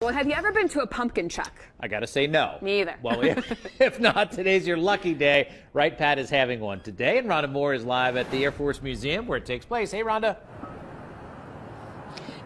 Well, have you ever been to a pumpkin chuck? I got to say no. Me either. Well, if not, today's your lucky day. Right, Pat is having one today, and Rhonda Moore is live at the Air Force Museum where it takes place. Hey, Rhonda.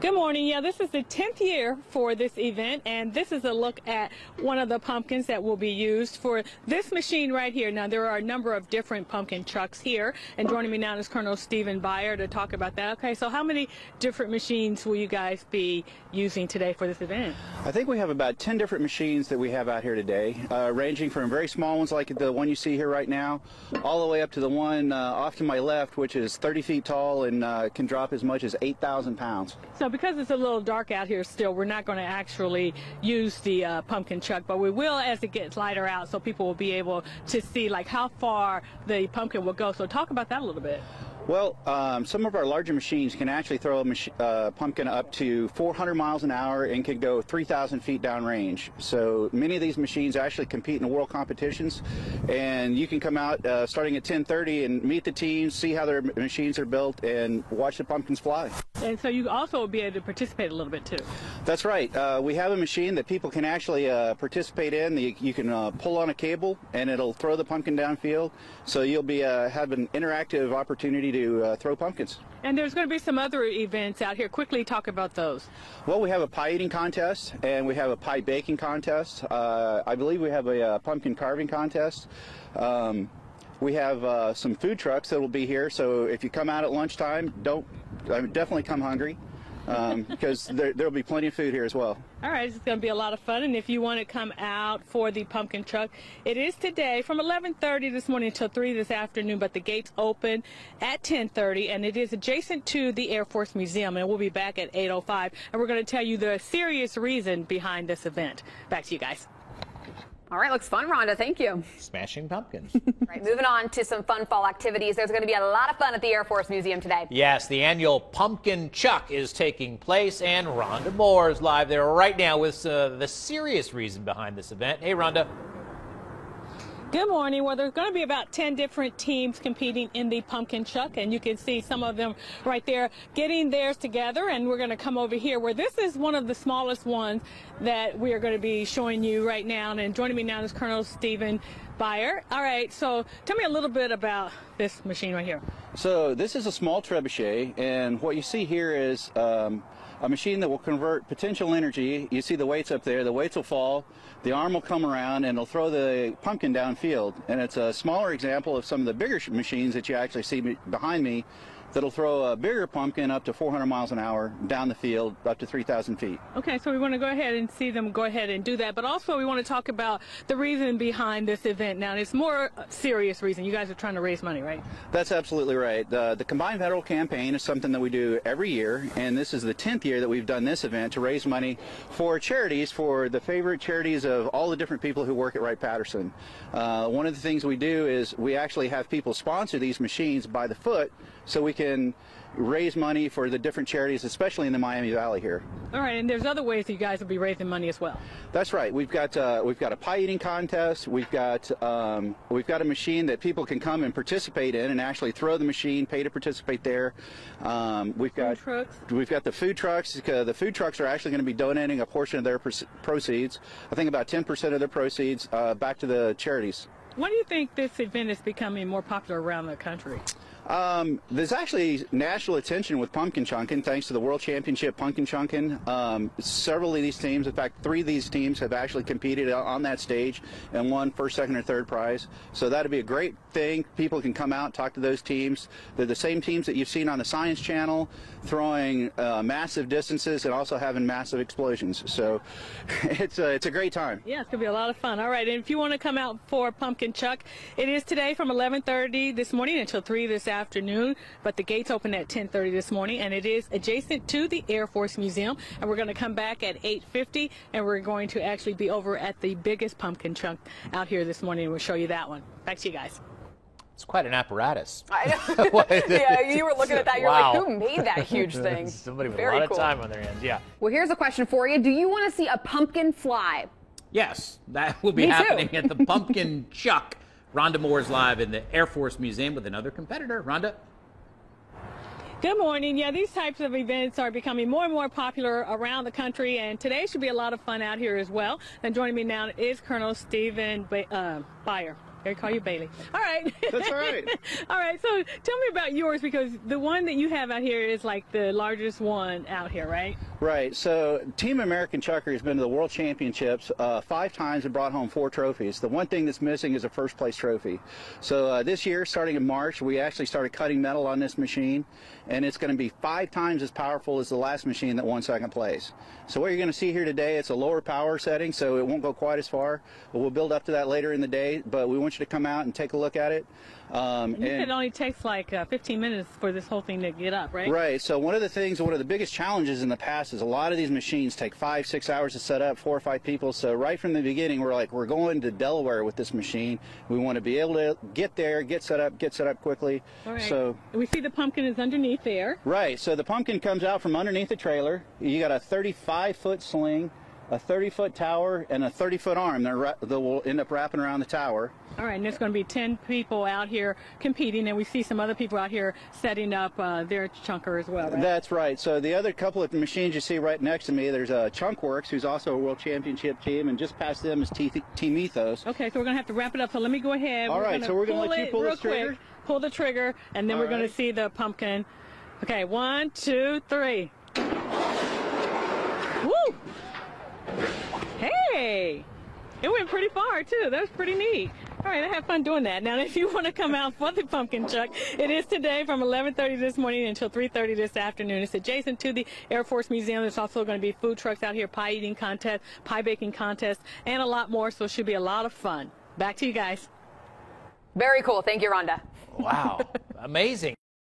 Good morning. Yeah, this is the 10th year for this event, and this is a look at one of the pumpkins that will be used for this machine right here. Now, there are a number of different pumpkin chucks here, and joining me now is Colonel Stephen Byer to talk about that. Okay, so how many different machines will you guys be using today for this event? I think we have about 10 different machines that we have out here today, ranging from very small ones like the one you see here right now, all the way up to the one off to my left, which is 30 feet tall and can drop as much as 8,000 pounds. So because it's a little dark out here still, we're not going to actually use the pumpkin chuck, but we will as it gets lighter out, so people will be able to see like how far the pumpkin will go. So talk about that a little bit. Well, some of our larger machines can actually throw a pumpkin up to 400 miles an hour and can go 3,000 feet downrange. So many of these machines actually compete in world competitions, and you can come out starting at 10:30 and meet the teams, see how their machines are built, and watch the pumpkins fly. And so you also will be able to participate a little bit too. That's right. We have a machine that people can actually participate in. You can pull on a cable and it'll throw the pumpkin downfield. So you'll be have an interactive opportunity to throw pumpkins. And there's going to be some other events out here. Quickly talk about those. Well, we have a pie eating contest and we have a pie baking contest. I believe we have a pumpkin carving contest. We have some food trucks that will be here, so if you come out at lunchtime, definitely come hungry, because there'll be plenty of food here as well. All right, it's going to be a lot of fun, and if you want to come out for the pumpkin truck, it is today from 11:30 this morning until 3 this afternoon, but the gates open at 10:30, and it is adjacent to the Air Force Museum, and we'll be back at 8:05, and we're going to tell you the serious reason behind this event. Back to you guys. All right, looks fun, Rhonda. Thank you. Smashing pumpkins. All right, moving on to some fun fall activities. There's going to be a lot of fun at the Air Force Museum today. Yes, the annual Pumpkin Chuck is taking place, and Rhonda Moore is live there right now with the serious reason behind this event. Hey, Rhonda. Good morning. Well, there's going to be about 10 different teams competing in the pumpkin chuck, and you can see some of them right there getting theirs together, and we're going to come over here where this is one of the smallest ones that we are going to be showing you right now. And joining me now is Colonel Stephen Byer. All right, so tell me a little bit about this machine right here. So this is a small trebuchet, and what you see here is a machine that will convert potential energy. You see the weights up there. The weights will fall, the arm will come around, and it'll throw the pumpkin downfield. And it's a smaller example of some of the bigger machines that you actually see behind me that'll throw a bigger pumpkin up to 400 miles an hour down the field up to 3,000 feet. Okay, so we want to go ahead and see them go ahead and do that, but also we want to talk about the reason behind this event. Now, it's more serious reason. You guys are trying to raise money, right? That's absolutely right. The Combined Federal Campaign is something that we do every year, and this is the 10th year that we've done this event to raise money for charities, for the favorite charities of all the different people who work at Wright-Patterson. One of the things we do is we actually have people sponsor these machines by the foot so we can raise money for the different charities, especially in the Miami Valley here. All right, and there's other ways that you guys will be raising money as well. That's right. We've got a pie eating contest. We've got a machine that people can come and participate in and actually throw the machine, pay to participate there. We've got the food trucks. The food trucks are actually going to be donating a portion of their proceeds. I think about 10% of their proceeds back to the charities. Why do you think this event is becoming more popular around the country? There's actually national attention with pumpkin chunking thanks to the World Championship Pumpkin Chunking. Several of these teams, in fact 3 of these teams, have actually competed on that stage and won first, second, or third prize. So that'd be a great thing. People can come out, talk to those teams. They're the same teams that you've seen on the Science Channel, throwing massive distances and also having massive explosions. So it's a great time. Yeah, it's going to be a lot of fun. All right, and if you want to come out for Pumpkin Chuck, it is today from 11:30 this morning until 3 this afternoon, but the gates open at 10:30 this morning, and it is adjacent to the Air Force Museum, and we're going to come back at 8:50, and we're going to actually be over at the biggest pumpkin chunk out here this morning, and we'll show you that one. Back to you guys. It's quite an apparatus. I know. Yeah, you were looking at that. You're wow. like, who made that huge thing? Somebody with Very a lot cool. of time on their hands, yeah. Well, here's a question for you. Do you want to see a pumpkin fly? Yes, that will be Me too. happening at the Pumpkin Chuck. Rhonda Moore is live in the Air Force Museum with another competitor. Rhonda? Good morning. Yeah, these types of events are becoming more and more popular around the country, and today should be a lot of fun out here as well. And joining me now is Colonel Stephen Byer. I call you Bailey. All right. That's all right. All right. So tell me about yours, because the one that you have out here is like the largest one out here, right? Right. So Team American Chucker has been to the World Championships 5 times and brought home 4 trophies. The one thing that's missing is a first place trophy. So this year, starting in March, we actually started cutting metal on this machine, and it's going to be 5 times as powerful as the last machine that won second place. So what you're going to see here today, it's a lower power setting, so it won't go quite as far. But we'll build up to that later in the day, but we want you to come out and take a look at it. You said it only takes like 15 minutes for this whole thing to get up, right? Right. So one of the biggest challenges in the past is a lot of these machines take 5-6 hours to set up, 4 or 5 people. So right from the beginning, we're going to Delaware with this machine. We want to be able to get there, get set up quickly. All right. So we see the pumpkin is underneath there. Right. So the pumpkin comes out from underneath the trailer. You got a 35-foot sling, a 30-foot tower, and a 30-foot arm that will end up wrapping around the tower. All right, and there's going to be 10 people out here competing, and we see some other people out here setting up their chunker as well, right? That's right. So the other couple of machines you see right next to me, there's Chunk Works, who's also a World Championship team, and just past them is Team Ethos. Okay, so we're going to have to wrap it up, so let me go ahead. All right, so we're going to let you pull this trigger. Pull the trigger, and then we're going to see the pumpkin. Okay, 1, 2, 3. Woo! Hey! It went pretty far, too. That was pretty neat. All right, I had fun doing that. Now, if you want to come out for the pumpkin chuck, it is today from 11:30 this morning until 3:30 this afternoon. It's adjacent to the Air Force Museum. There's also going to be food trucks out here, pie eating contest, pie baking contest, and a lot more, so it should be a lot of fun. Back to you guys. Very cool. Thank you, Rhonda. Wow. Amazing.